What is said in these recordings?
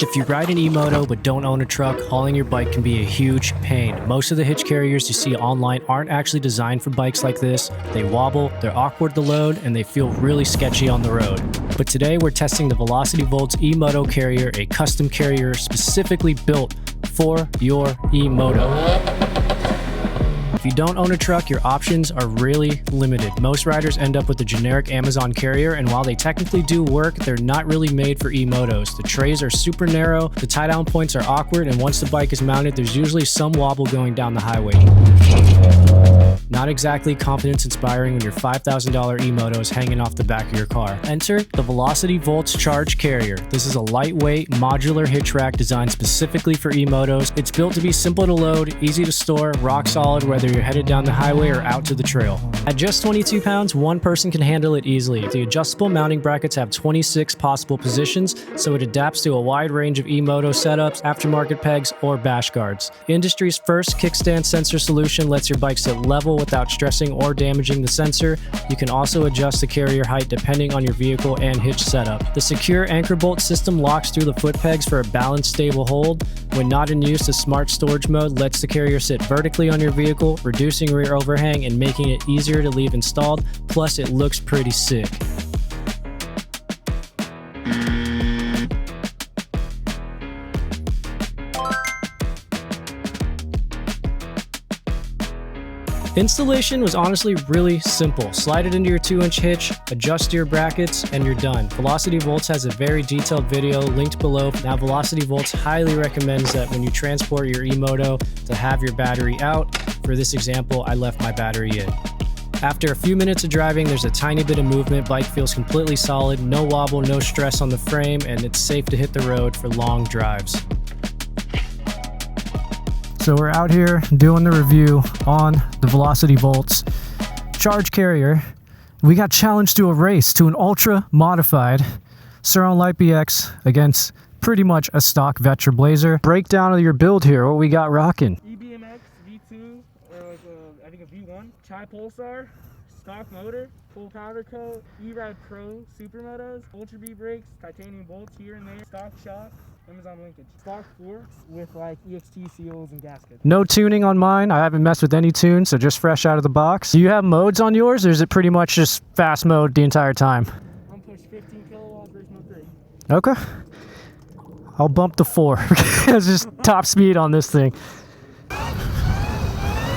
If you ride an e-moto but don't own a truck, hauling your bike can be a huge pain. Most of the hitch carriers you see online aren't actually designed for bikes like this. They wobble, they're awkward to load, and they feel really sketchy on the road. But today we're testing the Velocity Volts e-moto carrier, a custom carrier specifically built for your e-moto. If you don't own a truck, your options are really limited. Most riders end up with a generic Amazon carrier, and while they technically do work, they're not really made for e-motos. The trays are super narrow, the tie-down points are awkward, and once the bike is mounted, there's usually some wobble going down the highway. Not exactly confidence-inspiring when your $5,000 e-moto is hanging off the back of your car. Enter the Velocity Volts Charge Carrier. This is a lightweight, modular hitch rack designed specifically for e-motos. It's built to be simple to load, easy to store, rock solid whether you're headed down the highway or out to the trail. At just 22 pounds, one person can handle it easily. The adjustable mounting brackets have 26 possible positions, so it adapts to a wide range of e-moto setups, aftermarket pegs, or bash guards. The industry's first kickstand sensor solution lets your bike sit level without stressing or damaging the sensor. You can also adjust the carrier height depending on your vehicle and hitch setup. The secure anchor bolt system locks through the foot pegs for a balanced, stable hold. When not in use, the smart storage mode lets the carrier sit vertically on your vehicle, reducing rear overhang and making it easier to leave installed. Plus, it looks pretty sick. Installation was honestly really simple. Slide it into your 2-inch hitch, adjust your brackets, and you're done. Velocity Volts has a very detailed video linked below. Now, Velocity Volts highly recommends that when you transport your e-moto to have your battery out. For this example, I left my battery in. After a few minutes of driving, there's a tiny bit of movement. Bike feels completely solid, no wobble, no stress on the frame, and it's safe to hit the road for long drives. So we're out here doing the review on the Velocity Volts Charge Carrier. We got challenged to a race, to an ultra modified Sur-Ron Light BX against pretty much a stock Vetra Blazer. Breakdown of your build here, what we got rocking. EBMX V2, or like I think a V1, Chai Pulsar, stock motor, full powder coat, Eride Pro Supermotos, Ultra B brakes, titanium bolts here and there, stock shock, Amazon linkage, stock forks with like EXT seals and gaskets. No tuning on mine. I haven't messed with any tune, so just fresh out of the box. Do you have modes on yours, or is it pretty much just fast mode the entire time? I'm push 15 kilowatts versus mode 3. Okay. I'll bump to 4. It's just top speed on this thing.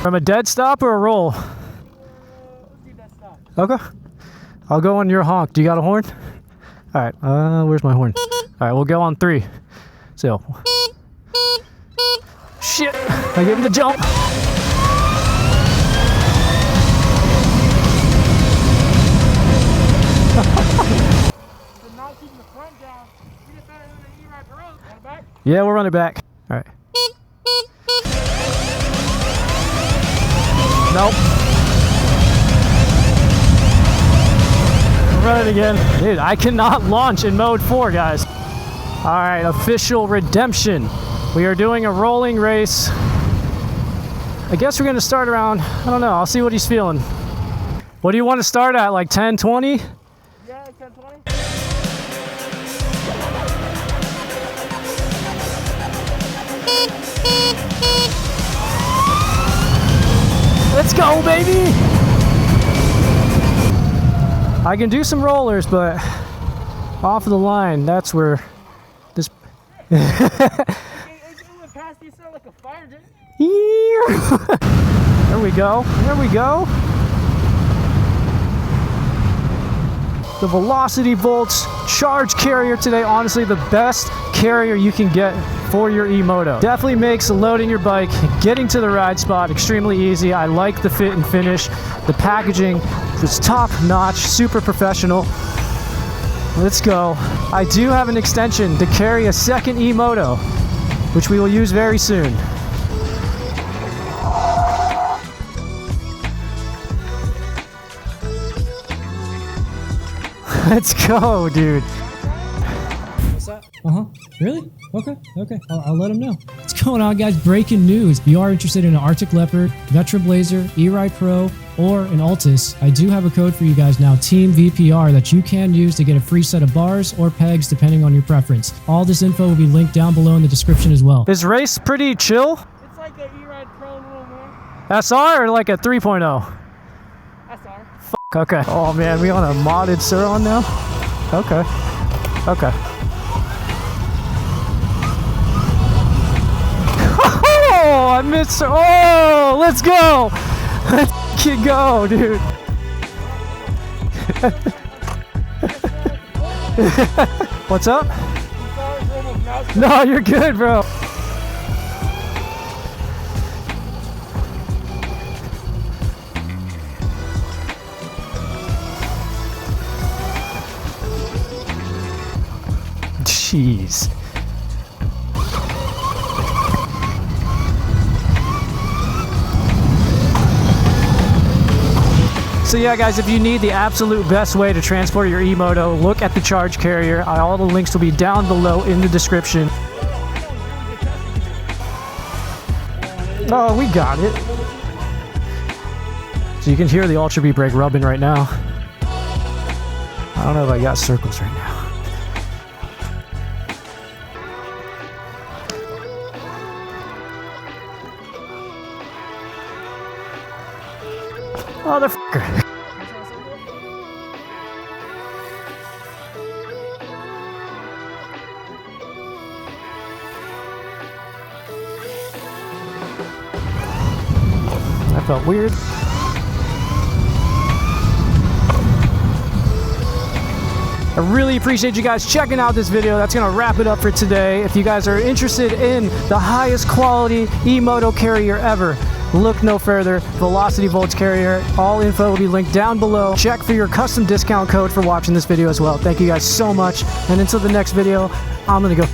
From a dead stop or a roll? Let's do that stop. Okay. I'll go on your honk. Do you got a horn? All right. Where's my horn? All right, we'll go on 3. So. Shit. I gave him the jump. Not keeping the front down. You get better than the E-Ride Pro. Run it back. Yeah, we'll run it back. All right. Nope. Run it again. Dude, I cannot launch in mode 4, guys. All right, official redemption. We are doing a rolling race. I guess we're gonna start around, I don't know, I'll see what he's feeling. What do you want to start at, like 10, 20? Yeah, 10, 20. Let's go, baby! I can do some rollers, but off of the line, that's where this... It went past you, sound like a fire, didn't it? There we go. There we go. The Velocity Volts Charge Carrier today. Honestly, the best carrier you can get for your e-moto. Definitely makes loading your bike, getting to the ride spot extremely easy. I like the fit and finish. The packaging is top notch, super professional. Let's go. I do have an extension to carry a second e-moto, which we will use very soon. Let's go, dude. What's that? Really? Okay. I'll let them know. What's going on, guys? Breaking news. If you are interested in an Arctic Leopard, Vetra Blazer, Eride Pro, or an Altis, I do have a code for you guys now, TEAMVPR, that you can use to get a free set of bars or pegs depending on your preference. All this info will be linked down below in the description as well. Is race pretty chill? It's like an Eride Pro a little more. SR or like a 3.0? SR. Okay. Oh man, we on a modded Suron now? Okay. Oh, I missed her. Oh, let's go. Let's go, dude. What's up? No, you're good, bro. Jeez. So yeah, guys, if you need the absolute best way to transport your E-Moto, look at the charge carrier. All the links will be down below in the description. Oh, we got it. So you can hear the Ultra B brake rubbing right now. I don't know if I got circles right now. Motherfucker. That felt weird. I really appreciate you guys checking out this video. That's going to wrap it up for today. If you guys are interested in the highest quality E-Moto carrier ever, look no further. Velocity Volts carrier. All info will be linked down below. Check for your custom discount code for watching this video as well. Thank you guys so much. And until the next video, I'm going to go